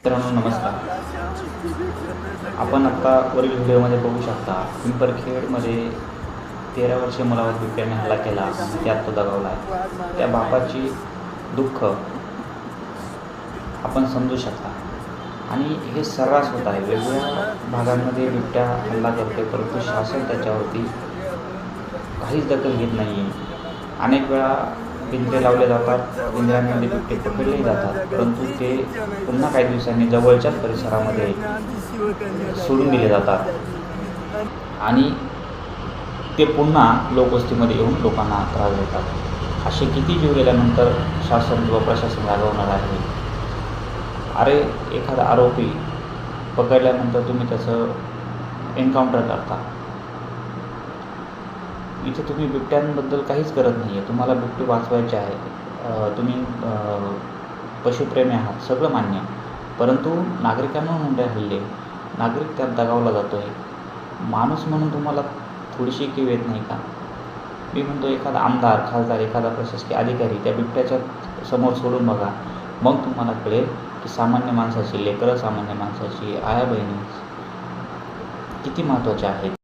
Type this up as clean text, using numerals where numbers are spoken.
मित्रांनो नमस्कार. आपण आता वरील व्हिडिओमध्ये बघू शकता पिंपरखेडमध्ये 13 वर्षीय मुलावर बिबट्याने हल्ला केला आणि त्यात तो दगावला आहे. त्या बापाची दुःख आपण समजू शकता आणि हे सर्रास होत आहे. वेगवेगळ्या भागांमध्ये बिबट्या हल्ला करते, परंतु शासन त्याच्यावरती काहीच दखल घेत नाही आहे. अनेक वेळा पिंजरे लावले जातात, पिंजऱ्यांमध्ये बिबटे पकडले जातात, परंतु ते पुन्हा काही दिवसांनी जवळच्याच परिसरामध्ये सोडून दिले जातात आणि ते पुन्हा लोकवस्तीमध्ये येऊन लोकांना त्रास देतात. असे किती जीव गेल्यानंतर शासन किंवा प्रशासन रागवणार आहे? अरे, एखादा आरोपी पकडल्यानंतर तुम्ही त्याचं एन्काउंटर करता. इथे तुम्ही बिबट्यांबद्दल काहीच करत नाही आहे. तुम्हाला बिबटे वाचवायचे आहे. तुम्ही पशुप्रेमी आहात, सगळं मान्य. परंतु नागरिकांना होणारे हल्ले, नागरिक त्यात दगावला जातो आहे. माणूस म्हणून तुम्हाला थोडीशी कीव येत नाही का? मी म्हणतो एखादा आमदार, खासदार, एखादा प्रशासकीय अधिकारी त्या बिबट्याच्या समोर सोडून बघा. मग तुम्हाला कळेल की सामान्य माणसाची लेकरं, सामान्य माणसाची आया बहिणी किती महत्त्वाच्या आहेत.